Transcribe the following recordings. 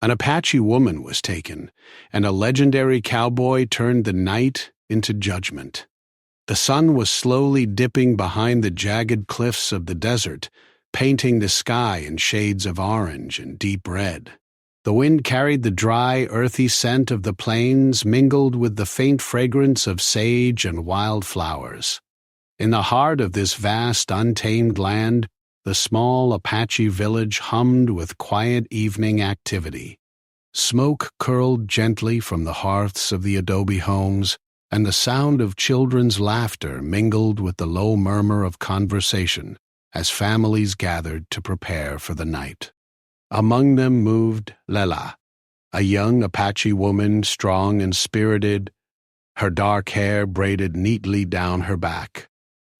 An Apache woman was taken, and a legendary cowboy turned the night into judgment. The sun was slowly dipping behind the jagged cliffs of the desert, painting the sky in shades of orange and deep red. The wind carried the dry, earthy scent of the plains mingled with the faint fragrance of sage and wildflowers. In the heart of this vast, untamed land, the small Apache village hummed with quiet evening activity. Smoke curled gently from the hearths of the adobe homes, and the sound of children's laughter mingled with the low murmur of conversation as families gathered to prepare for the night. Among them moved Lela, a young Apache woman, strong and spirited, her dark hair braided neatly down her back.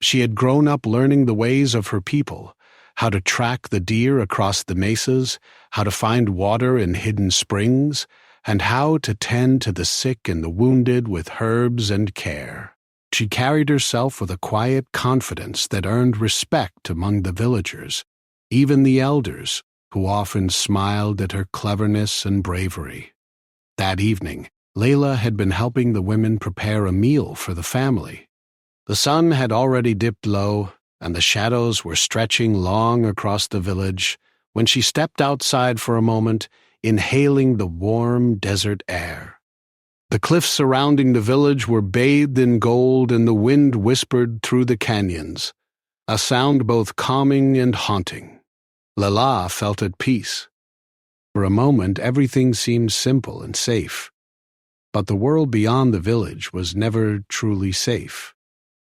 She had grown up learning the ways of her people, how to track the deer across the mesas, how to find water in hidden springs, and how to tend to the sick and the wounded with herbs and care. She carried herself with a quiet confidence that earned respect among the villagers, even the elders, who often smiled at her cleverness and bravery. That evening, Layla had been helping the women prepare a meal for the family. The sun had already dipped low, and the shadows were stretching long across the village when she stepped outside for a moment, inhaling the warm desert air. The cliffs surrounding the village were bathed in gold, and the wind whispered through the canyons, a sound both calming and haunting. Lala felt at peace. For a moment, everything seemed simple and safe. But the world beyond the village was never truly safe.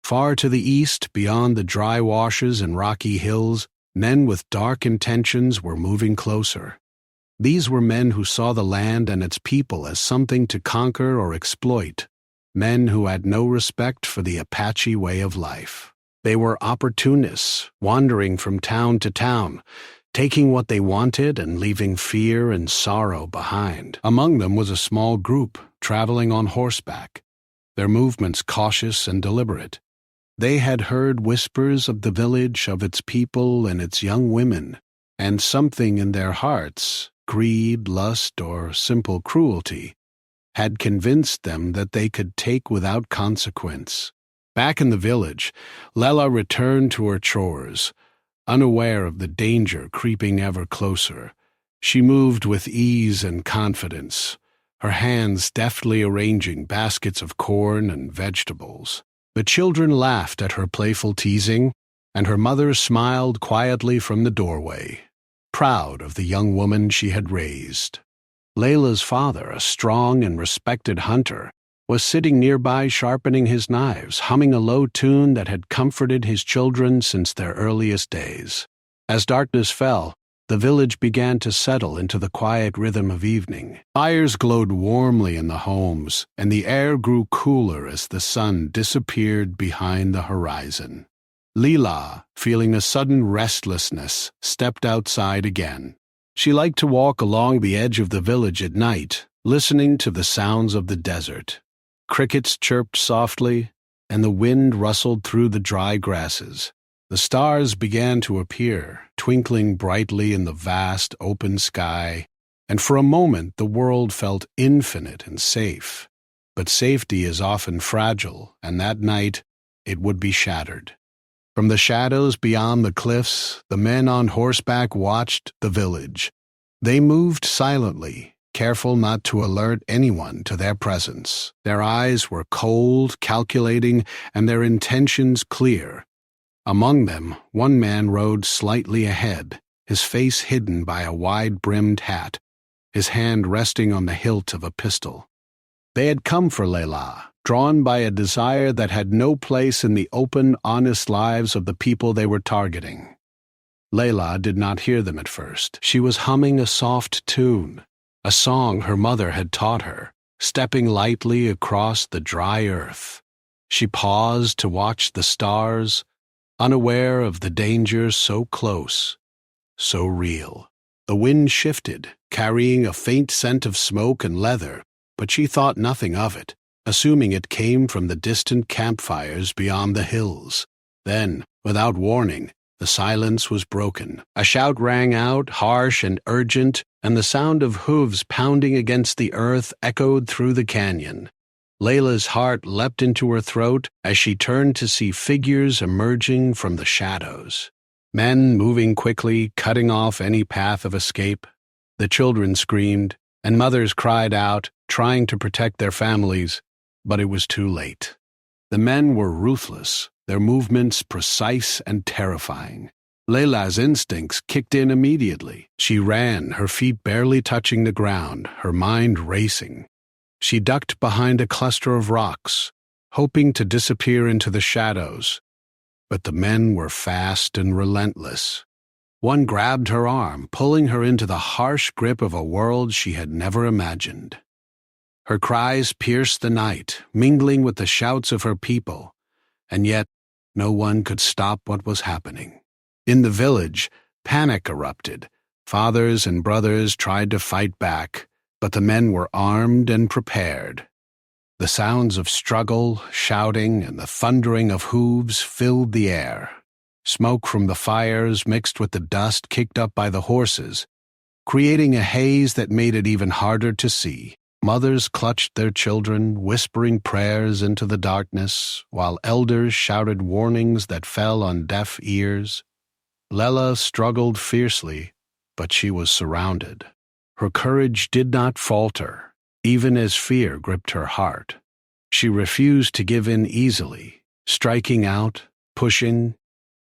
Far to the east, beyond the dry washes and rocky hills, men with dark intentions were moving closer. These were men who saw the land and its people as something to conquer or exploit, men who had no respect for the Apache way of life. They were opportunists, wandering from town to town, taking what they wanted and leaving fear and sorrow behind. Among them was a small group, traveling on horseback, their movements cautious and deliberate. They had heard whispers of the village, of its people and its young women, and something in their hearts, greed, lust, or simple cruelty, had convinced them that they could take without consequence. Back in the village, Lela returned to her chores, unaware of the danger creeping ever closer. She moved with ease and confidence, her hands deftly arranging baskets of corn and vegetables. The children laughed at her playful teasing, and her mother smiled quietly from the doorway, proud of the young woman she had raised. Layla's father, a strong and respected hunter, was sitting nearby sharpening his knives, humming a low tune that had comforted his children since their earliest days. As darkness fell, the village began to settle into the quiet rhythm of evening. Fires glowed warmly in the homes, and the air grew cooler as the sun disappeared behind the horizon. Leela, feeling a sudden restlessness, stepped outside again. She liked to walk along the edge of the village at night, listening to the sounds of the desert. Crickets chirped softly, and the wind rustled through the dry grasses. The stars began to appear, twinkling brightly in the vast open sky, and for a moment the world felt infinite and safe. But safety is often fragile, and that night it would be shattered. From the shadows beyond the cliffs, the men on horseback watched the village. They moved silently, careful not to alert anyone to their presence. Their eyes were cold, calculating, and their intentions clear. Among them, one man rode slightly ahead, his face hidden by a wide-brimmed hat, his hand resting on the hilt of a pistol. They had come for Layla, drawn by a desire that had no place in the open, honest lives of the people they were targeting. Layla did not hear them at first. She was humming a soft tune, a song her mother had taught her, stepping lightly across the dry earth. She paused to watch the stars, unaware of the danger so close, so real. The wind shifted, carrying a faint scent of smoke and leather, but she thought nothing of it, assuming it came from the distant campfires beyond the hills. Then, without warning, The silence was broken. A shout rang out, harsh and urgent, and the sound of hooves pounding against the earth echoed through the canyon. Layla's heart leapt into her throat as she turned to see figures emerging from the shadows. Men moving quickly, cutting off any path of escape. The children screamed, and mothers cried out, trying to protect their families, but it was too late. The men were ruthless, their movements precise and terrifying. Layla's instincts kicked in immediately. She ran, her feet barely touching the ground, her mind racing. She ducked behind a cluster of rocks, hoping to disappear into the shadows. But the men were fast and relentless. One grabbed her arm, pulling her into the harsh grip of a world she had never imagined. Her cries pierced the night, mingling with the shouts of her people, and yet no one could stop what was happening. In the village, panic erupted. Fathers and brothers tried to fight back, but the men were armed and prepared. The sounds of struggle, shouting, and the thundering of hooves filled the air. Smoke from the fires mixed with the dust kicked up by the horses, creating a haze that made it even harder to see. Mothers clutched their children, whispering prayers into the darkness, while elders shouted warnings that fell on deaf ears. Layla struggled fiercely, but she was surrounded. Her courage did not falter, even as fear gripped her heart. She refused to give in easily, striking out, pushing,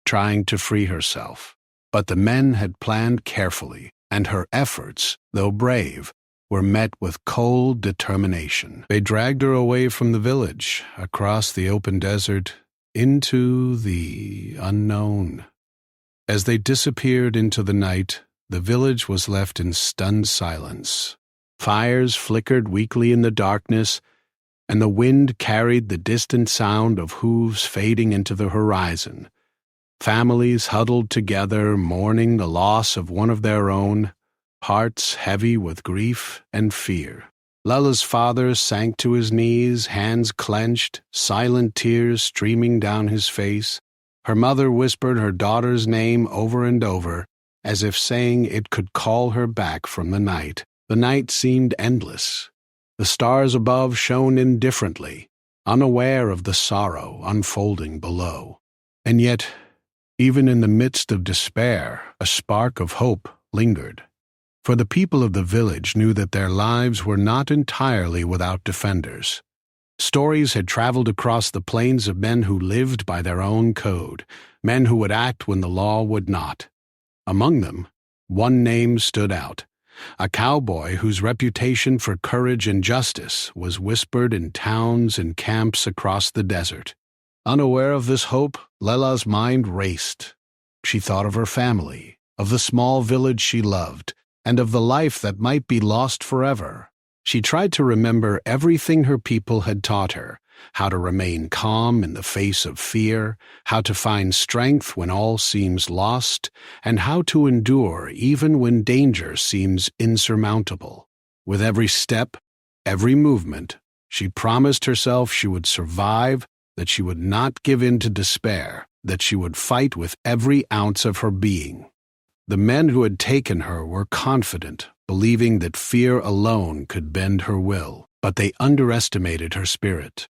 trying to free herself. But the men had planned carefully, and her efforts, though brave, were met with cold determination. They dragged her away from the village, across the open desert, into the unknown. As they disappeared into the night, the village was left in stunned silence. Fires flickered weakly in the darkness, and the wind carried the distant sound of hooves fading into the horizon. Families huddled together, mourning the loss of one of their own, hearts heavy with grief and fear. Layla's father sank to his knees, hands clenched, silent tears streaming down his face. Her mother whispered her daughter's name over and over, as if saying it could call her back from the night. The night seemed endless. The stars above shone indifferently, unaware of the sorrow unfolding below. And yet, even in the midst of despair, a spark of hope lingered. For the people of the village knew that their lives were not entirely without defenders. Stories had traveled across the plains of men who lived by their own code, men who would act when the law would not. Among them, one name stood out, a cowboy whose reputation for courage and justice was whispered in towns and camps across the desert. Unaware of this hope, Layla's mind raced. She thought of her family, of the small village she loved, and of the life that might be lost forever. She tried to remember everything her people had taught her, how to remain calm in the face of fear, how to find strength when all seems lost, and how to endure even when danger seems insurmountable. With every step, every movement, she promised herself she would survive, that she would not give in to despair, that she would fight with every ounce of her being. The men who had taken her were confident, believing that fear alone could bend her will, but they underestimated her spirit.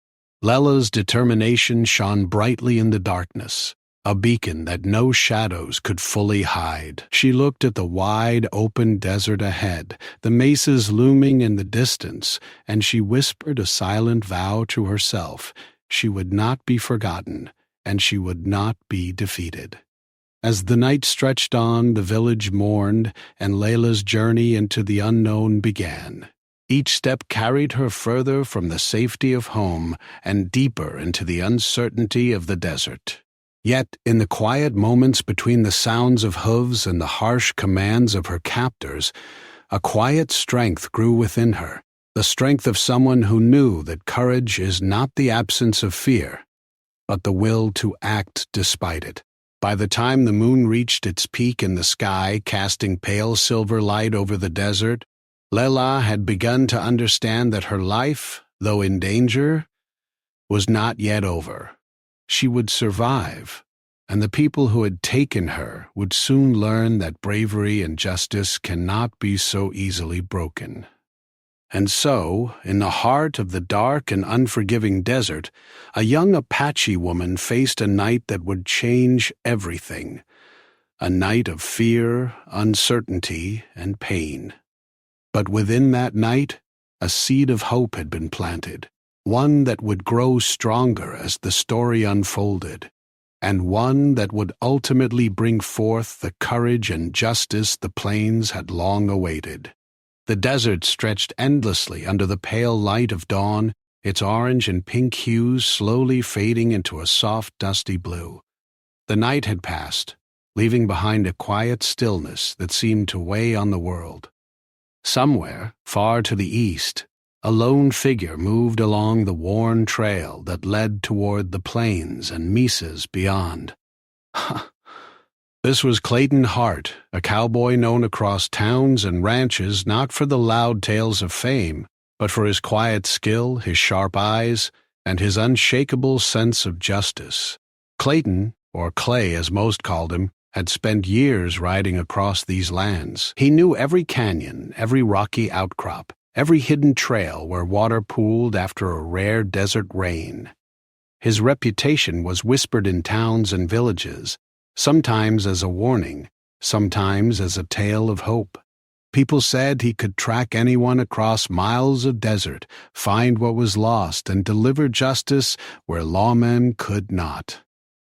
Layla's determination shone brightly in the darkness, a beacon that no shadows could fully hide. She looked at the wide, open desert ahead, the mesas looming in the distance, and she whispered a silent vow to herself. She would not be forgotten, and she would not be defeated. As the night stretched on, the village mourned, and Layla's journey into the unknown began. Each step carried her further from the safety of home and deeper into the uncertainty of the desert. Yet, in the quiet moments between the sounds of hooves and the harsh commands of her captors, a quiet strength grew within her, the strength of someone who knew that courage is not the absence of fear, but the will to act despite it. By the time the moon reached its peak in the sky, casting pale silver light over the desert, Layla had begun to understand that her life, though in danger, was not yet over. She would survive, and the people who had taken her would soon learn that bravery and justice cannot be so easily broken. And so, in the heart of the dark and unforgiving desert, a young Apache woman faced a night that would change everything. A night of fear, uncertainty, and pain. But within that night, a seed of hope had been planted, one that would grow stronger as the story unfolded, and one that would ultimately bring forth the courage and justice the plains had long awaited. The desert stretched endlessly under the pale light of dawn, its orange and pink hues slowly fading into a soft, dusty blue. The night had passed, leaving behind a quiet stillness that seemed to weigh on the world. Somewhere, far to the east, a lone figure moved along the worn trail that led toward the plains and mesas beyond. This was Clayton Hart, a cowboy known across towns and ranches not for the loud tales of fame, but for his quiet skill, his sharp eyes, and his unshakable sense of justice. Clayton, or Clay as most called him, had spent years riding across these lands. He knew every canyon, every rocky outcrop, every hidden trail where water pooled after a rare desert rain. His reputation was whispered in towns and villages, sometimes as a warning, sometimes as a tale of hope. People said he could track anyone across miles of desert, find what was lost, and deliver justice where lawmen could not.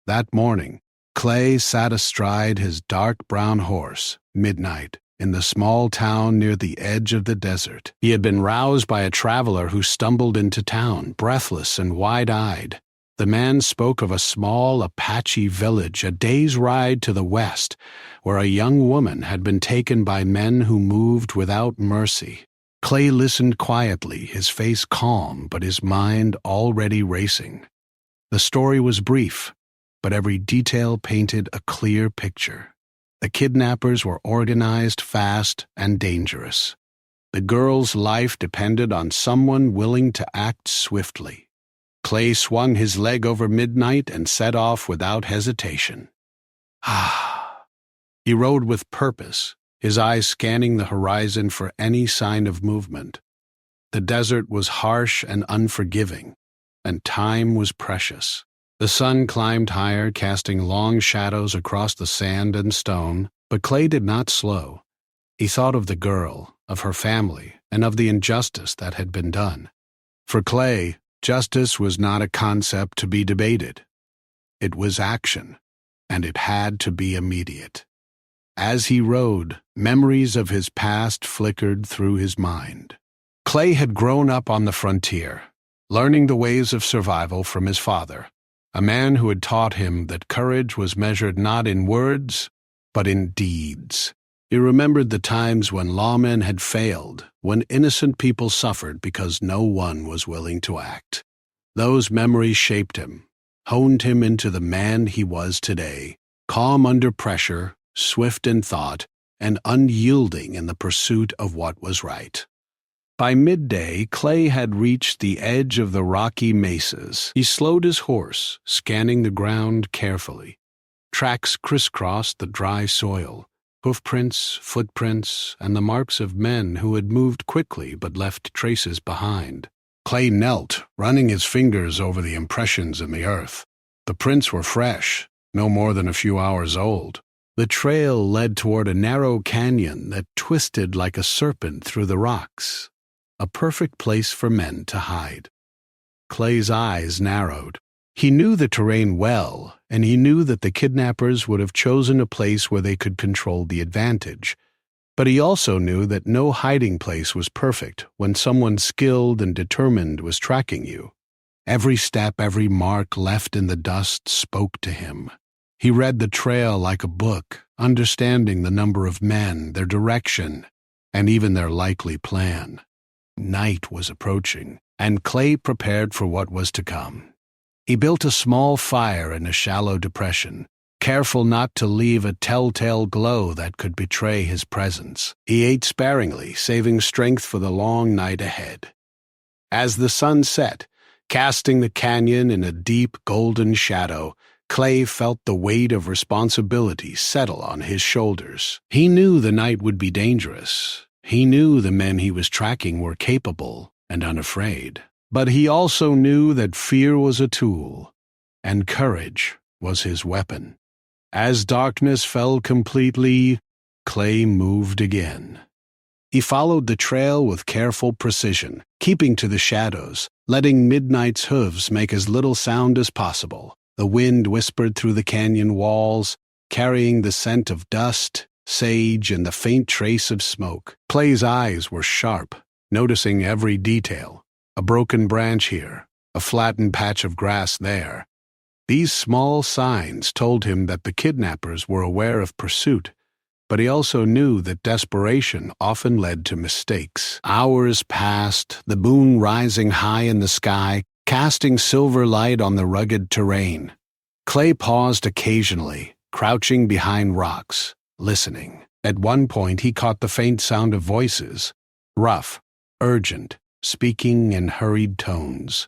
That morning, Clay sat astride his dark brown horse, Midnight, in the small town near the edge of the desert. He had been roused by a traveler who stumbled into town, breathless and wide-eyed. The man spoke of a small Apache village a day's ride to the west, where a young woman had been taken by men who moved without mercy. Clay listened quietly, his face calm but his mind already racing. The story was brief, but every detail painted a clear picture. The kidnappers were organized, fast, and dangerous. The girl's life depended on someone willing to act swiftly. Clay swung his leg over Midnight and set off without hesitation. He rode with purpose, his eyes scanning the horizon for any sign of movement. The desert was harsh and unforgiving, and time was precious. The sun climbed higher, casting long shadows across the sand and stone, but Clay did not slow. He thought of the girl, of her family, and of the injustice that had been done. For Clay, justice was not a concept to be debated. It was action, and it had to be immediate. As he rode, memories of his past flickered through his mind. Clay had grown up on the frontier, learning the ways of survival from his father, a man who had taught him that courage was measured not in words, but in deeds. He remembered the times when lawmen had failed, when innocent people suffered because no one was willing to act. Those memories shaped him, honed him into the man he was today, calm under pressure, swift in thought, and unyielding in the pursuit of what was right. By midday, Clay had reached the edge of the rocky mesas. He slowed his horse, scanning the ground carefully. Tracks crisscrossed the dry soil. Hoofprints, footprints, and the marks of men who had moved quickly but left traces behind. Clay knelt, running his fingers over the impressions in the earth. The prints were fresh, no more than a few hours old. The trail led toward a narrow canyon that twisted like a serpent through the rocks, a perfect place for men to hide. Clay's eyes narrowed. He knew the terrain well, and he knew that the kidnappers would have chosen a place where they could control the advantage. But he also knew that no hiding place was perfect when someone skilled and determined was tracking you. Every step, every mark left in the dust spoke to him. He read the trail like a book, understanding the number of men, their direction, and even their likely plan. Night was approaching, and Clay prepared for what was to come. He built a small fire in a shallow depression, careful not to leave a telltale glow that could betray his presence. He ate sparingly, saving strength for the long night ahead. As the sun set, casting the canyon in a deep golden shadow, Clay felt the weight of responsibility settle on his shoulders. He knew the night would be dangerous. He knew the men he was tracking were capable and unafraid. But he also knew that fear was a tool, and courage was his weapon. As darkness fell completely, Clay moved again. He followed the trail with careful precision, keeping to the shadows, letting midnight's hooves make as little sound as possible. The wind whispered through the canyon walls, carrying the scent of dust, sage, and the faint trace of smoke. Clay's eyes were sharp, noticing every detail. A broken branch here, a flattened patch of grass there. These small signs told him that the kidnappers were aware of pursuit, but he also knew that desperation often led to mistakes. Hours passed, the moon rising high in the sky, casting silver light on the rugged terrain. Clay paused occasionally, crouching behind rocks, listening. At one point he caught the faint sound of voices, rough, urgent, speaking in hurried tones.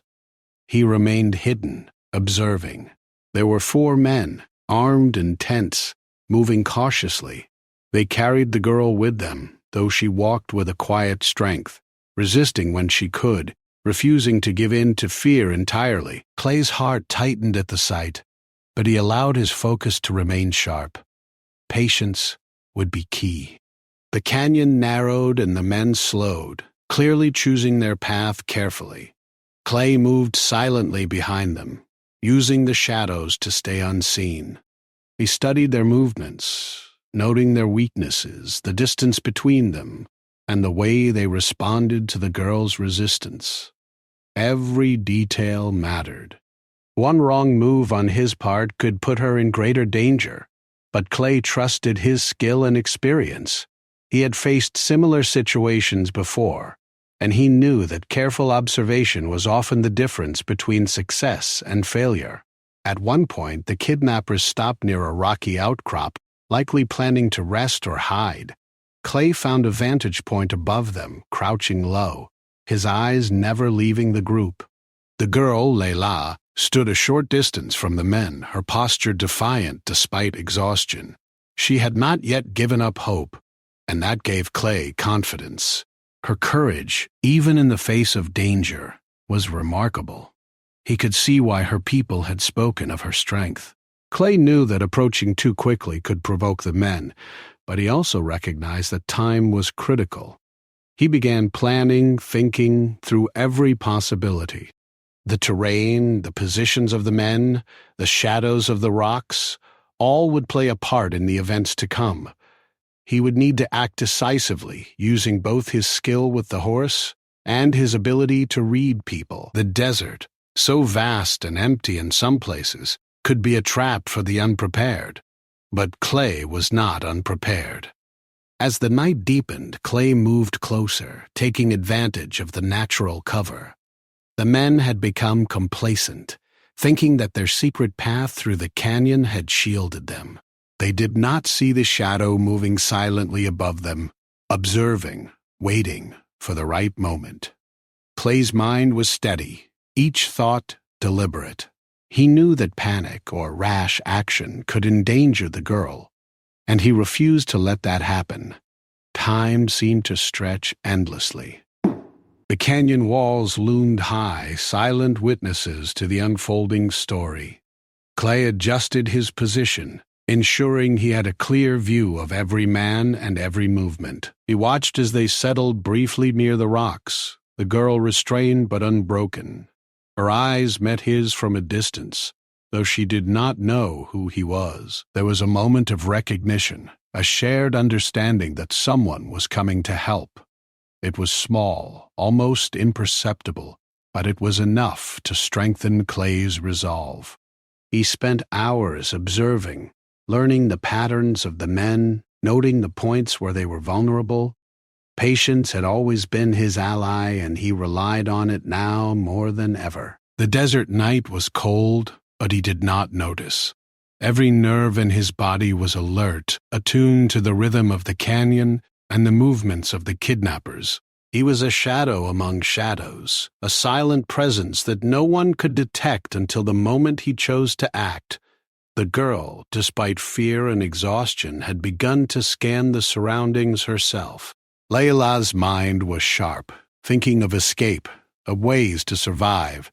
He remained hidden, observing. There were 4 men, armed and tense, moving cautiously. They carried the girl with them, though she walked with a quiet strength, resisting when she could, refusing to give in to fear entirely. Clay's heart tightened at the sight, but he allowed his focus to remain sharp. Patience would be key. The canyon narrowed and the men slowed, clearly choosing their path carefully. Clay moved silently behind them, using the shadows to stay unseen. He studied their movements, noting their weaknesses, the distance between them, and the way they responded to the girl's resistance. Every detail mattered. One wrong move on his part could put her in greater danger, but Clay trusted his skill and experience. He had faced similar situations before, and he knew that careful observation was often the difference between success and failure. At one point, the kidnappers stopped near a rocky outcrop, likely planning to rest or hide. Clay found a vantage point above them, crouching low, his eyes never leaving the group. The girl, Layla, stood a short distance from the men, her posture defiant despite exhaustion. She had not yet given up hope, and that gave Clay confidence. Her courage, even in the face of danger, was remarkable. He could see why her people had spoken of her strength. Clay knew that approaching too quickly could provoke the men, but he also recognized that time was critical. He began planning, thinking through every possibility. The terrain, the positions of the men, the shadows of the rocks, all would play a part in the events to come. He would need to act decisively, using both his skill with the horse and his ability to read people. The desert, so vast and empty in some places, could be a trap for the unprepared. But Clay was not unprepared. As the night deepened, Clay moved closer, taking advantage of the natural cover. The men had become complacent, thinking that their secret path through the canyon had shielded them. They did not see the shadow moving silently above them, observing, waiting for the right moment. Clay's mind was steady, each thought deliberate. He knew that panic or rash action could endanger the girl, and he refused to let that happen. Time seemed to stretch endlessly. The canyon walls loomed high, silent witnesses to the unfolding story. Clay adjusted his position, ensuring he had a clear view of every man and every movement. He watched as they settled briefly near the rocks, the girl restrained but unbroken. Her eyes met his from a distance, though she did not know who he was. There was a moment of recognition, a shared understanding that someone was coming to help. It was small, almost imperceptible, but it was enough to strengthen Clay's resolve. He spent hours observing, learning the patterns of the men, noting the points where they were vulnerable. Patience had always been his ally, and he relied on it now more than ever. The desert night was cold, but he did not notice. Every nerve in his body was alert, attuned to the rhythm of the canyon and the movements of the kidnappers. He was a shadow among shadows, a silent presence that no one could detect until the moment he chose to act. The girl, despite fear and exhaustion, had begun to scan the surroundings herself. Layla's mind was sharp, thinking of escape, of ways to survive.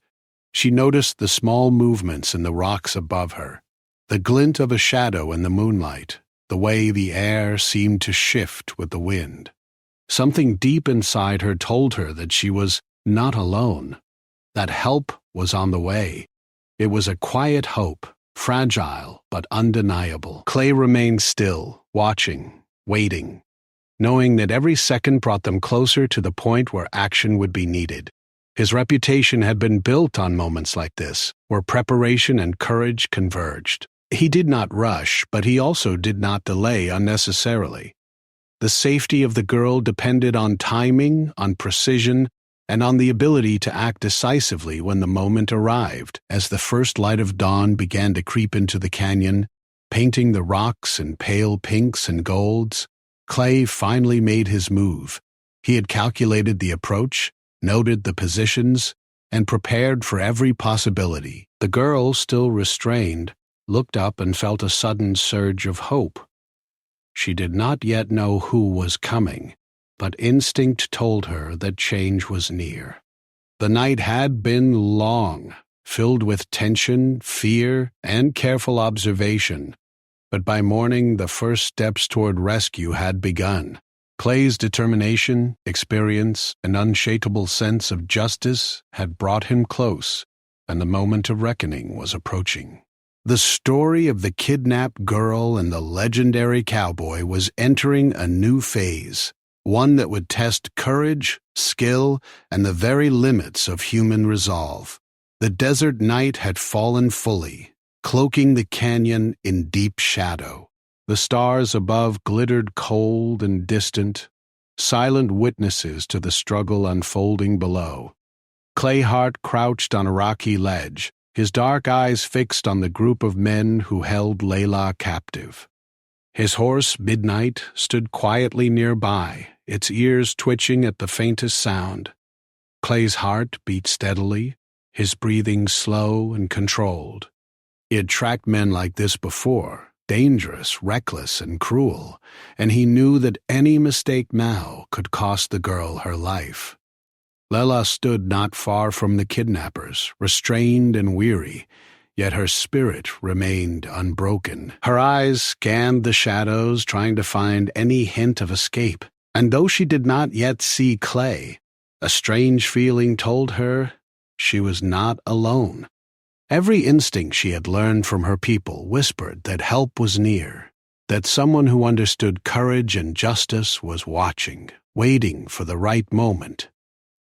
She noticed the small movements in the rocks above her, the glint of a shadow in the moonlight, the way the air seemed to shift with the wind. Something deep inside her told her that she was not alone, that help was on the way. It was a quiet hope, fragile but undeniable. Clay remained still, watching, waiting, knowing that every second brought them closer to the point where action would be needed. His reputation had been built on moments like this, where preparation and courage converged. He did not rush, but he also did not delay unnecessarily. The safety of the girl depended on timing, on precision, and on the ability to act decisively when the moment arrived. As the first light of dawn began to creep into the canyon, painting the rocks in pale pinks and golds, Clay finally made his move. He had calculated the approach, noted the positions, and prepared for every possibility. The girl, still restrained, looked up and felt a sudden surge of hope. She did not yet know who was coming, but instinct told her that change was near. The night had been long, filled with tension, fear, and careful observation, but by morning the first steps toward rescue had begun. Clay's determination, experience, and unshakable sense of justice had brought him close, and the moment of reckoning was approaching. The story of the kidnapped girl and the legendary cowboy was entering a new phase, one that would test courage, skill, and the very limits of human resolve. The desert night had fallen fully, cloaking the canyon in deep shadow. The stars above glittered cold and distant, silent witnesses to the struggle unfolding below. Clayhart crouched on a rocky ledge, his dark eyes fixed on the group of men who held Layla captive. His horse, Midnight, stood quietly nearby, its ears twitching at the faintest sound. Clay's heart beat steadily, his breathing slow and controlled. He had tracked men like this before, dangerous, reckless, and cruel, and he knew that any mistake now could cost the girl her life. Layla stood not far from the kidnappers, restrained and weary, yet her spirit remained unbroken. Her eyes scanned the shadows, trying to find any hint of escape, and though she did not yet see Clay, a strange feeling told her she was not alone. Every instinct she had learned from her people whispered that help was near, that someone who understood courage and justice was watching, waiting for the right moment.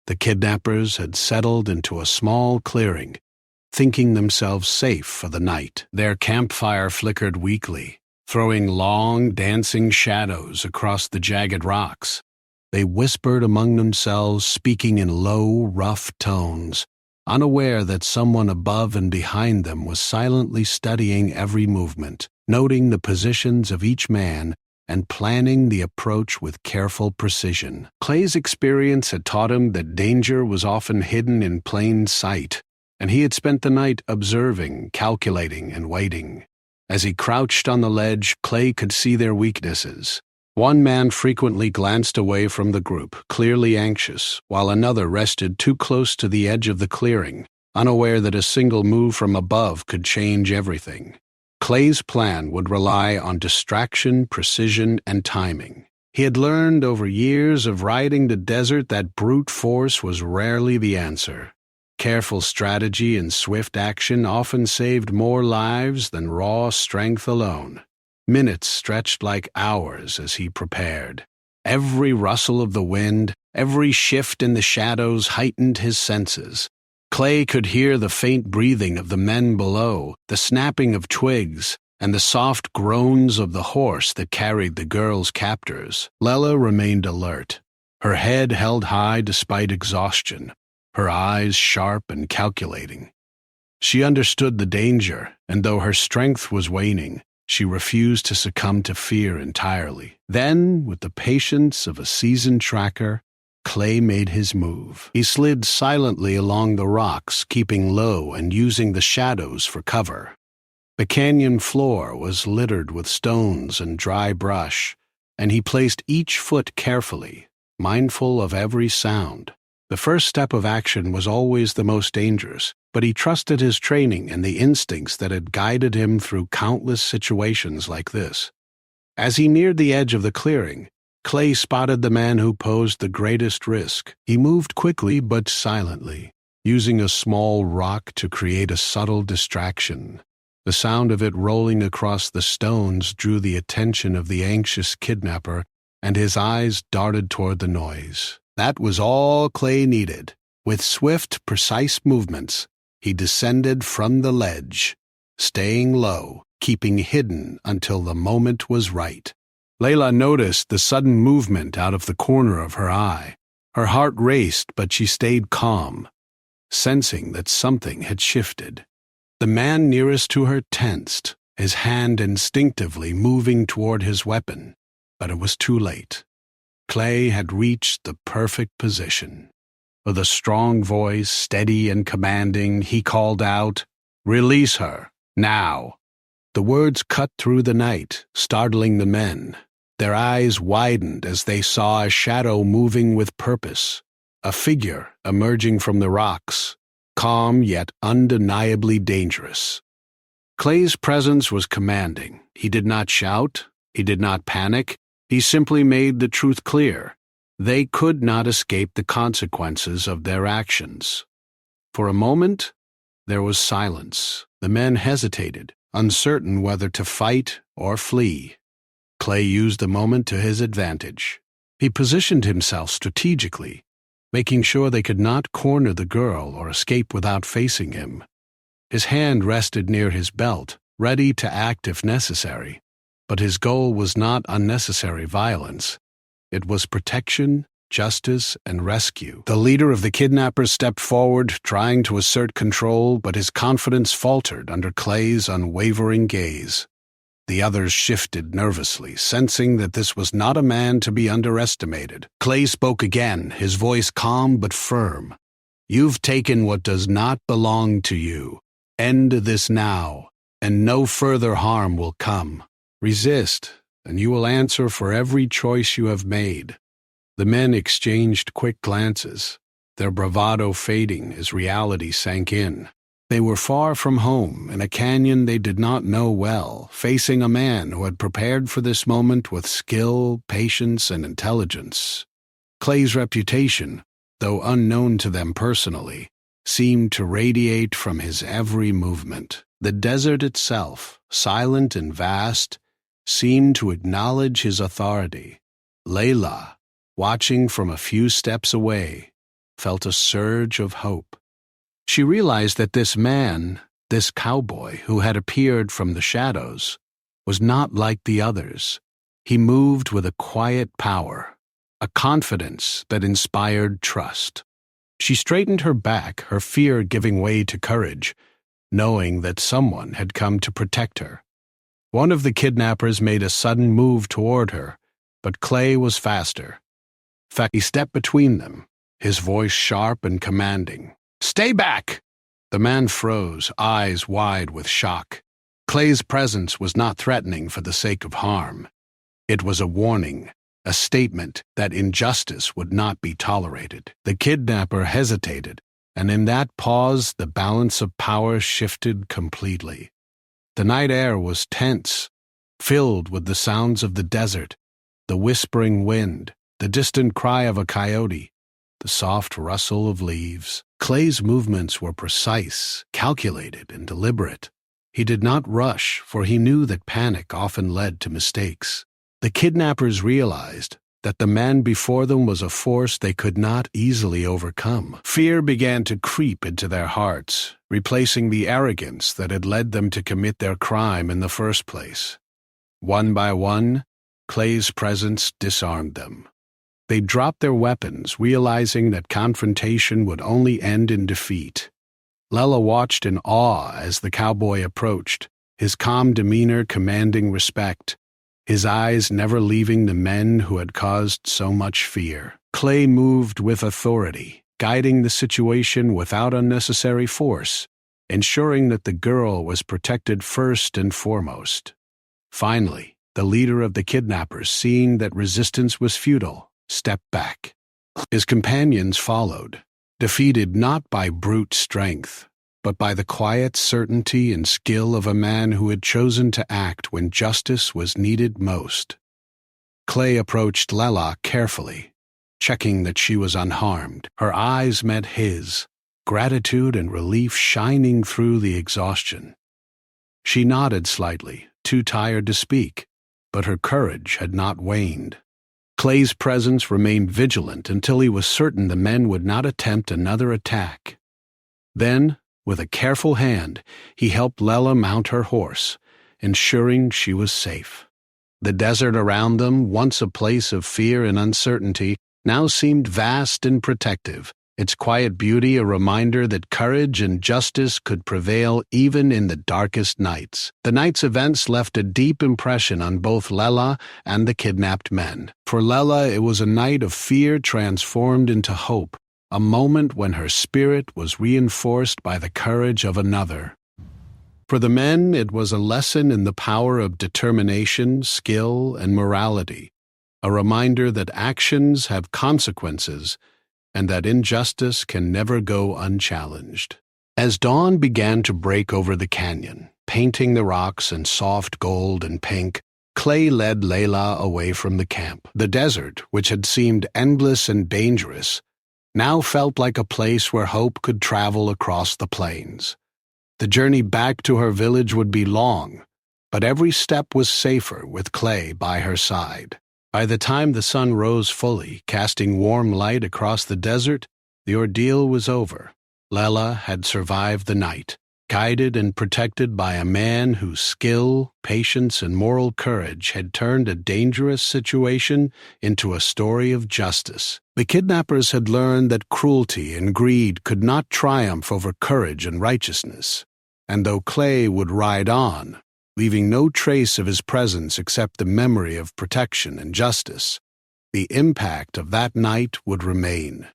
The kidnappers had settled into a small clearing, thinking themselves safe for the night. Their campfire flickered weakly, throwing long, dancing shadows across the jagged rocks. They whispered among themselves, speaking in low, rough tones, unaware that someone above and behind them was silently studying every movement, noting the positions of each man, and planning the approach with careful precision. Clay's experience had taught him that danger was often hidden in plain sight, and he had spent the night observing, calculating, and waiting. As he crouched on the ledge, Clay could see their weaknesses. One man frequently glanced away from the group, clearly anxious, while another rested too close to the edge of the clearing, unaware that a single move from above could change everything. Clay's plan would rely on distraction, precision, and timing. He had learned over years of riding the desert that brute force was rarely the answer. Careful strategy and swift action often saved more lives than raw strength alone. Minutes stretched like hours as he prepared. Every rustle of the wind, every shift in the shadows heightened his senses. Clay could hear the faint breathing of the men below, the snapping of twigs, and the soft groans of the horse that carried the girl's captors. Layla remained alert, her head held high despite exhaustion, her eyes sharp and calculating. She understood the danger, and though her strength was waning, she refused to succumb to fear entirely. Then, with the patience of a seasoned tracker, Clay made his move. He slid silently along the rocks, keeping low and using the shadows for cover. The canyon floor was littered with stones and dry brush, and he placed each foot carefully, mindful of every sound. The first step of action was always the most dangerous, but he trusted his training and the instincts that had guided him through countless situations like this. As he neared the edge of the clearing, Clay spotted the man who posed the greatest risk. He moved quickly but silently, using a small rock to create a subtle distraction. The sound of it rolling across the stones drew the attention of the anxious kidnapper, and his eyes darted toward the noise. That was all Clay needed. With swift, precise movements, he descended from the ledge, staying low, keeping hidden until the moment was right. Layla noticed the sudden movement out of the corner of her eye. Her heart raced, but she stayed calm, sensing that something had shifted. The man nearest to her tensed, his hand instinctively moving toward his weapon, but it was too late. Clay had reached the perfect position. With a strong voice, steady and commanding, he called out, "Release her, now!" The words cut through the night, startling the men. Their eyes widened as they saw a shadow moving with purpose, a figure emerging from the rocks, calm yet undeniably dangerous. Clay's presence was commanding. He did not shout, he did not panic, he simply made the truth clear. They could not escape the consequences of their actions. For a moment, there was silence. The men hesitated, uncertain whether to fight or flee. Clay used the moment to his advantage. He positioned himself strategically, making sure they could not corner the girl or escape without facing him. His hand rested near his belt, ready to act if necessary. But his goal was not unnecessary violence. It was protection, justice, and rescue. The leader of the kidnappers stepped forward, trying to assert control, but his confidence faltered under Clay's unwavering gaze. The others shifted nervously, sensing that this was not a man to be underestimated. Clay spoke again, his voice calm but firm. "You've taken what does not belong to you. End this now, and no further harm will come. Resist, and you will answer for every choice you have made." The men exchanged quick glances, their bravado fading as reality sank in. They were far from home, in a canyon they did not know well, facing a man who had prepared for this moment with skill, patience, and intelligence. Clay's reputation, though unknown to them personally, seemed to radiate from his every movement. The desert itself, silent and vast, seemed to acknowledge his authority. Layla, watching from a few steps away, felt a surge of hope. She realized that this man, this cowboy who had appeared from the shadows, was not like the others. He moved with a quiet power, a confidence that inspired trust. She straightened her back, her fear giving way to courage, knowing that someone had come to protect her. One of the kidnappers made a sudden move toward her, but Clay was faster. In fact, he stepped between them, his voice sharp and commanding. "Stay back!" The man froze, eyes wide with shock. Clay's presence was not threatening for the sake of harm. It was a warning, a statement that injustice would not be tolerated. The kidnapper hesitated, and in that pause the balance of power shifted completely. The night air was tense, filled with the sounds of the desert, the whispering wind, the distant cry of a coyote, the soft rustle of leaves. Clay's movements were precise, calculated, and deliberate. He did not rush, for he knew that panic often led to mistakes. The kidnappers realized that the man before them was a force they could not easily overcome. Fear began to creep into their hearts, replacing the arrogance that had led them to commit their crime in the first place. One by one, Clay's presence disarmed them. They dropped their weapons, realizing that confrontation would only end in defeat. Layla watched in awe as the cowboy approached, his calm demeanor commanding respect, his eyes never leaving the men who had caused so much fear. Clay moved with authority, guiding the situation without unnecessary force. ensuring that the girl was protected first and foremost. Finally, the leader of the kidnappers, seeing that resistance was futile, stepped back. His companions followed, defeated not by brute strength, but by the quiet certainty and skill of a man who had chosen to act when justice was needed most. Clay approached Lela carefully, checking that she was unharmed. Her eyes met his, gratitude and relief shining through the exhaustion. She nodded slightly, too tired to speak, but her courage had not waned. Clay's presence remained vigilant until he was certain the men would not attempt another attack. Then, with a careful hand, he helped Lela mount her horse, ensuring she was safe. The desert around them, once a place of fear and uncertainty, now seemed vast and protective, its quiet beauty a reminder that courage and justice could prevail even in the darkest nights. The night's events left a deep impression on both Lela and the kidnapped men. For Lela, it was a night of fear transformed into hope, a moment when her spirit was reinforced by the courage of another. For the men, it was a lesson in the power of determination, skill, and morality, a reminder that actions have consequences and that injustice can never go unchallenged. As dawn began to break over the canyon, painting the rocks in soft gold and pink, Clay led Lela away from the camp. The desert, which had seemed endless and dangerous, now felt like a place where hope could travel across the plains. The journey back to her village would be long, but every step was safer with Clay by her side. By the time the sun rose fully, casting warm light across the desert, the ordeal was over. Lela had survived the night, guided and protected by a man whose skill, patience, and moral courage had turned a dangerous situation into a story of justice. The kidnappers had learned that cruelty and greed could not triumph over courage and righteousness, and though Clay would ride on, leaving no trace of his presence except the memory of protection and justice, the impact of that night would remain.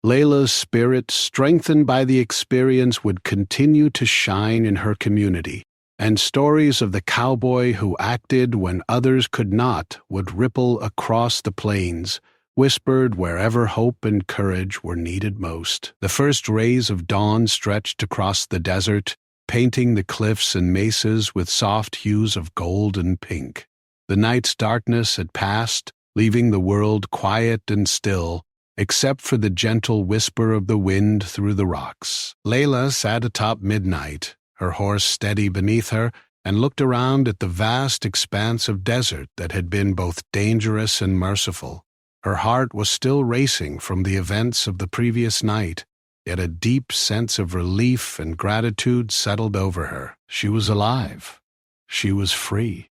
Lela's spirit, strengthened by the experience, would continue to shine in her community, and stories of the cowboy who acted when others could not would ripple across the plains, whispered wherever hope and courage were needed most. The first rays of dawn stretched across the desert, painting the cliffs and mesas with soft hues of gold and pink. The night's darkness had passed, leaving the world quiet and still, except for the gentle whisper of the wind through the rocks. Lela sat atop midnight, her horse steady beneath her, and looked around at the vast expanse of desert that had been both dangerous and merciful. Her heart was still racing from the events of the previous night, yet a deep sense of relief and gratitude settled over her. She was alive. She was free.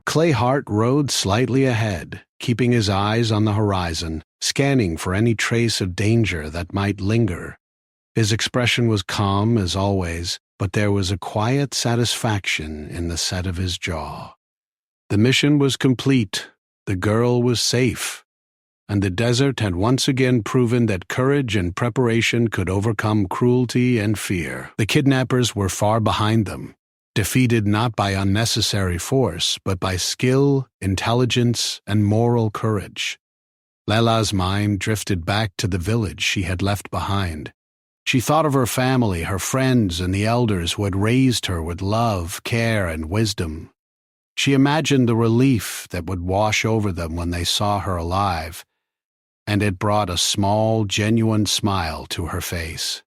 Clay Hart rode slightly ahead, keeping his eyes on the horizon, scanning for any trace of danger that might linger. His expression was calm as always, but there was a quiet satisfaction in the set of his jaw. The mission was complete. The girl was safe, and the desert had once again proven that courage and preparation could overcome cruelty and fear. The kidnappers were far behind them, defeated not by unnecessary force, but by skill, intelligence, and moral courage. Lela's mind drifted back to the village she had left behind. She thought of her family, her friends, and the elders who had raised her with love, care, and wisdom. She imagined the relief that would wash over them when they saw her alive, and it brought a small, genuine smile to her face.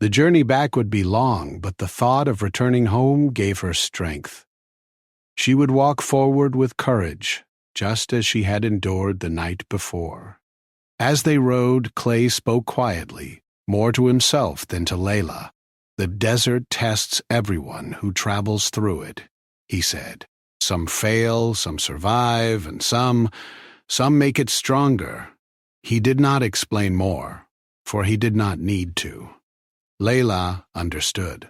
The journey back would be long, but the thought of returning home gave her strength. She would walk forward with courage, just as she had endured the night before. As they rode, Clay spoke quietly, more to himself than to Lela. "The desert tests everyone who travels through it," he said. "Some fail, some survive, and some make it stronger." He did not explain more, for he did not need to. Lela understood.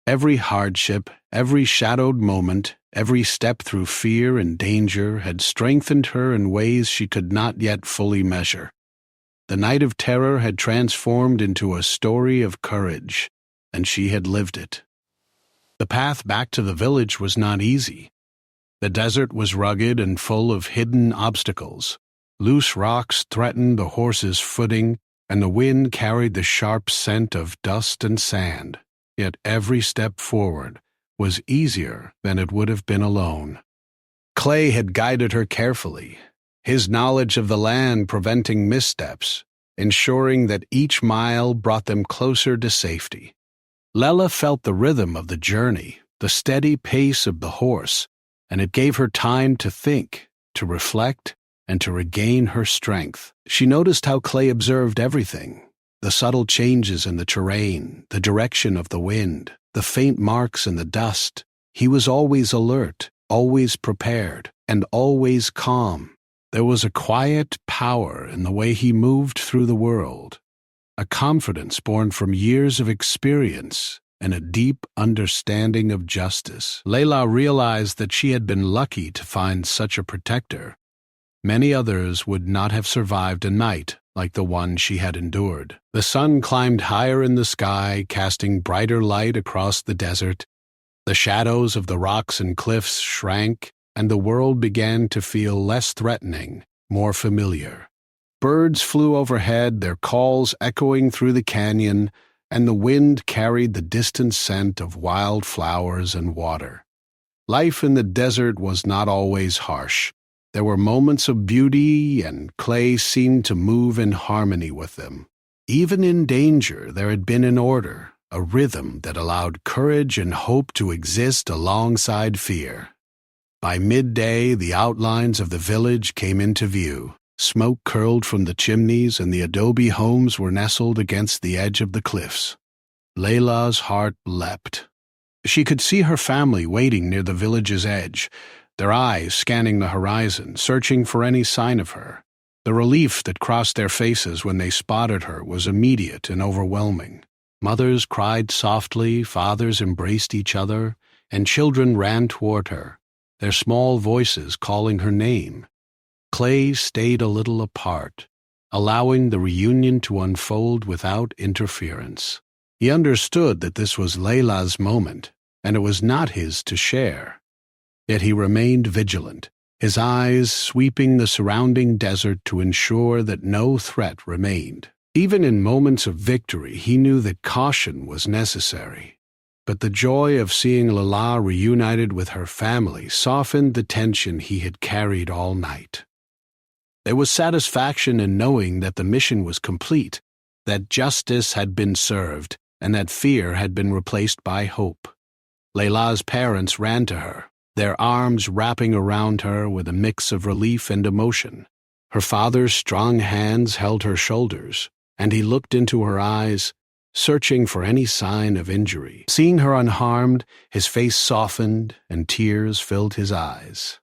Every hardship, every shadowed moment, every step through fear and danger had strengthened her in ways she could not yet fully measure. The night of terror had transformed into a story of courage, and she had lived it. The path back to the village was not easy. The desert was rugged and full of hidden obstacles. Loose rocks threatened the horses' footing, and the wind carried the sharp scent of dust and sand. Yet every step forward was easier than it would have been alone. Clay had guided her carefully, his knowledge of the land preventing missteps, ensuring that each mile brought them closer to safety. Lela felt the rhythm of the journey, the steady pace of the horse, and it gave her time to think, to reflect, and to regain her strength. She noticed how Clay observed everything: the subtle changes in the terrain, the direction of the wind, the faint marks in the dust. He was always alert, always prepared, and always calm. There was a quiet power in the way he moved through the world, a confidence born from years of experience and a deep understanding of justice. Lela realized that she had been lucky to find such a protector. Many others would not have survived a night like the one she had endured. The sun climbed higher in the sky, casting brighter light across the desert. The shadows of the rocks and cliffs shrank, and the world began to feel less threatening, more familiar. Birds flew overhead, their calls echoing through the canyon, and the wind carried the distant scent of wild flowers and water. Life in the desert was not always harsh. There were moments of beauty, and Clay seemed to move in harmony with them. Even in danger, there had been an order, a rhythm that allowed courage and hope to exist alongside fear. By midday, the outlines of the village came into view. Smoke curled from the chimneys, and the adobe homes were nestled against the edge of the cliffs. Lela's heart leapt. She could see her family waiting near the village's edge, their eyes scanning the horizon, searching for any sign of her. The relief that crossed their faces when they spotted her was immediate and overwhelming. Mothers cried softly, fathers embraced each other, and children ran toward her, their small voices calling her name. Clay stayed a little apart, allowing the reunion to unfold without interference. He understood that this was Lela's moment, and it was not his to share. Yet he remained vigilant, his eyes sweeping the surrounding desert to ensure that no threat remained. Even in moments of victory, he knew that caution was necessary. But the joy of seeing Lela reunited with her family softened the tension he had carried all night. There was satisfaction in knowing that the mission was complete, that justice had been served, and that fear had been replaced by hope. Lela's parents ran to her, their arms wrapping around her with a mix of relief and emotion. Her father's strong hands held her shoulders, and he looked into her eyes, searching for any sign of injury. Seeing her unharmed, his face softened and tears filled his eyes.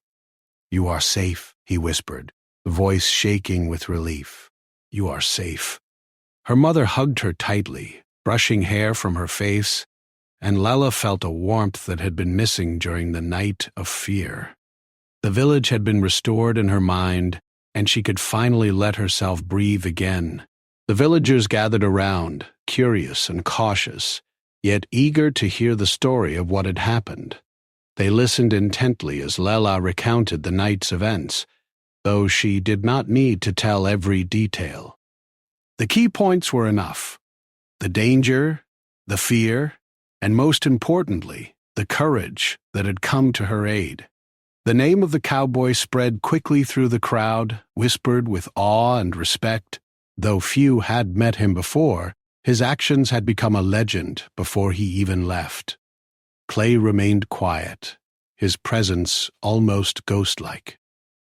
"You are safe," he whispered, voice shaking with relief. "You are safe." Her mother hugged her tightly, brushing hair from her face, and Lela felt a warmth that had been missing during the night of fear. The village had been restored in her mind, and she could finally let herself breathe again. The villagers gathered around, curious and cautious, yet eager to hear the story of what had happened. They listened intently as Lela recounted the night's events, though she did not need to tell every detail. The key points were enough: the danger, the fear, and most importantly, the courage that had come to her aid. The name of the cowboy spread quickly through the crowd, whispered with awe and respect. Though few had met him before, his actions had become a legend before he even left. Clay remained quiet, his presence almost ghost-like.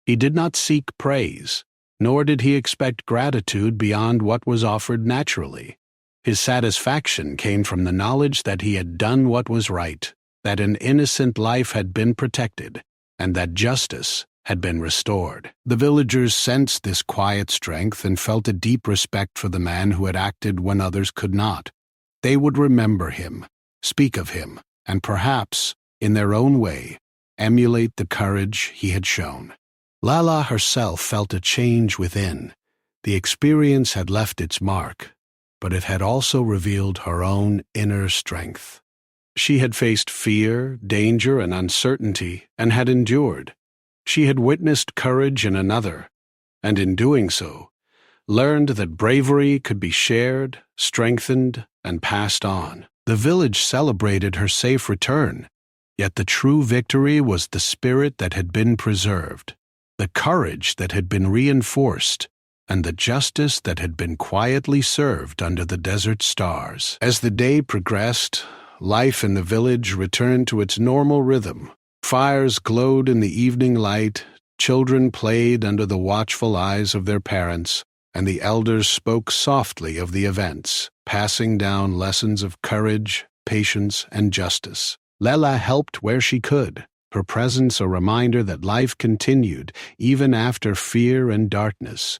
He did not seek praise, nor did he expect gratitude beyond what was offered naturally. His satisfaction came from the knowledge that he had done what was right, that an innocent life had been protected, and that justice had been restored. The villagers sensed this quiet strength and felt a deep respect for the man who had acted when others could not. They would remember him, speak of him, and perhaps, in their own way, emulate the courage he had shown. Lela herself felt a change within. The experience had left its mark. but it had also revealed her own inner strength. She had faced fear, danger, and uncertainty, and had endured. She had witnessed courage in another, and in doing so, learned that bravery could be shared, strengthened, and passed on. The village celebrated her safe return, yet the true victory was the spirit that had been preserved, the courage that had been reinforced, and the justice that had been quietly served under the desert stars. As the day progressed, life in the village returned to its normal rhythm. Fires glowed in the evening light, children played under the watchful eyes of their parents, and the elders spoke softly of the events, passing down lessons of courage, patience, and justice. Lela helped where she could, her presence a reminder that life continued even after fear and darkness.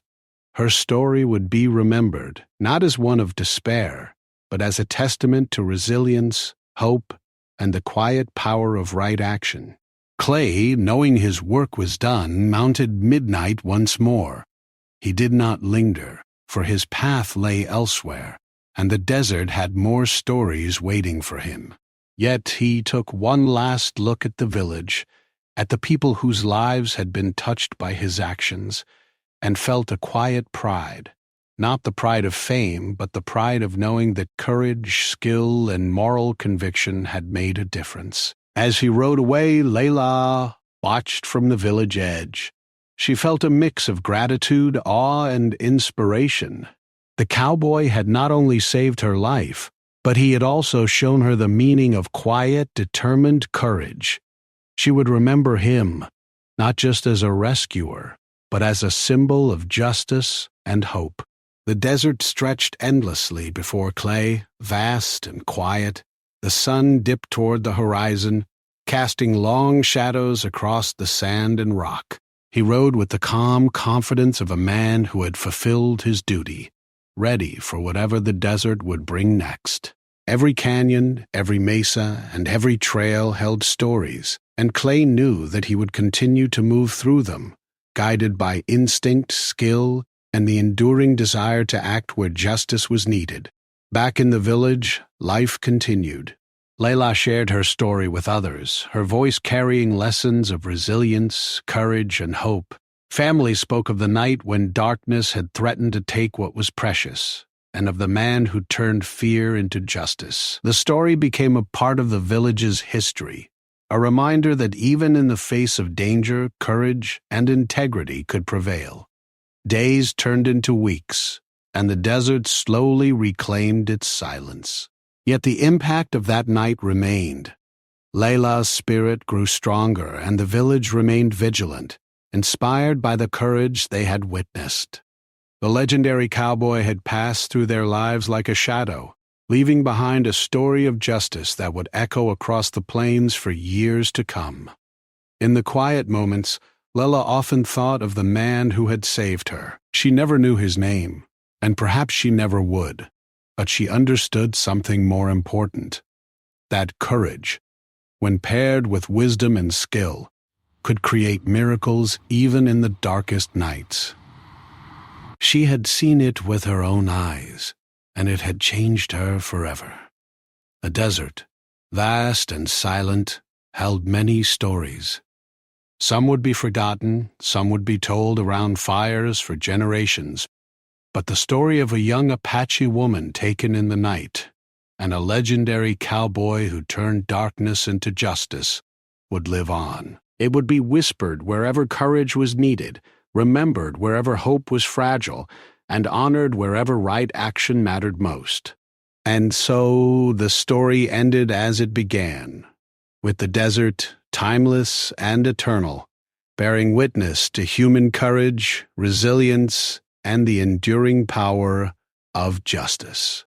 Her story would be remembered, not as one of despair, but as a testament to resilience, hope, and the quiet power of right action. Clay, knowing his work was done, mounted midnight once more. He did not linger, for his path lay elsewhere, and the desert had more stories waiting for him. Yet he took one last look at the village, at the people whose lives had been touched by his actions, and felt a quiet pride. Not the pride of fame, but the pride of knowing that courage, skill, and moral conviction had made a difference. As he rode away, Layla watched from the village edge. She felt a mix of gratitude, awe, and inspiration. The cowboy had not only saved her life, but he had also shown her the meaning of quiet, determined courage. She would remember him, not just as a rescuer, but as a symbol of justice and hope. The desert stretched endlessly before Clay, vast and quiet. The sun dipped toward the horizon, casting long shadows across the sand and rock. He rode with the calm confidence of a man who had fulfilled his duty, ready for whatever the desert would bring next. Every canyon, every mesa, and every trail held stories, and Clay knew that he would continue to move through them, guided by instinct, skill, and the enduring desire to act where justice was needed. Back in the village, life continued. Layla shared her story with others, her voice carrying lessons of resilience, courage, and hope. Family spoke of the night when darkness had threatened to take what was precious, and of the man who turned fear into justice. The story became a part of the village's history, a reminder that even in the face of danger, courage, and integrity could prevail. Days turned into weeks, and the desert slowly reclaimed its silence. Yet the impact of that night remained. Layla's spirit grew stronger, and the village remained vigilant, inspired by the courage they had witnessed. The legendary cowboy had passed through their lives like a shadow, leaving behind a story of justice that would echo across the plains for years to come. In the quiet moments, Lela often thought of the man who had saved her. She never knew his name, and perhaps she never would, but she understood something more important: that courage, when paired with wisdom and skill, could create miracles even in the darkest nights. She had seen it with her own eyes, and it had changed her forever. The desert, vast and silent, held many stories. Some would be forgotten, some would be told around fires for generations, but the story of a young Apache woman taken in the night, and a legendary cowboy who turned darkness into justice, would live on. It would be whispered wherever courage was needed, remembered wherever hope was fragile, and honored wherever right action mattered most. And so the story ended as it began, with the desert, timeless and eternal, bearing witness to human courage, resilience, and the enduring power of justice.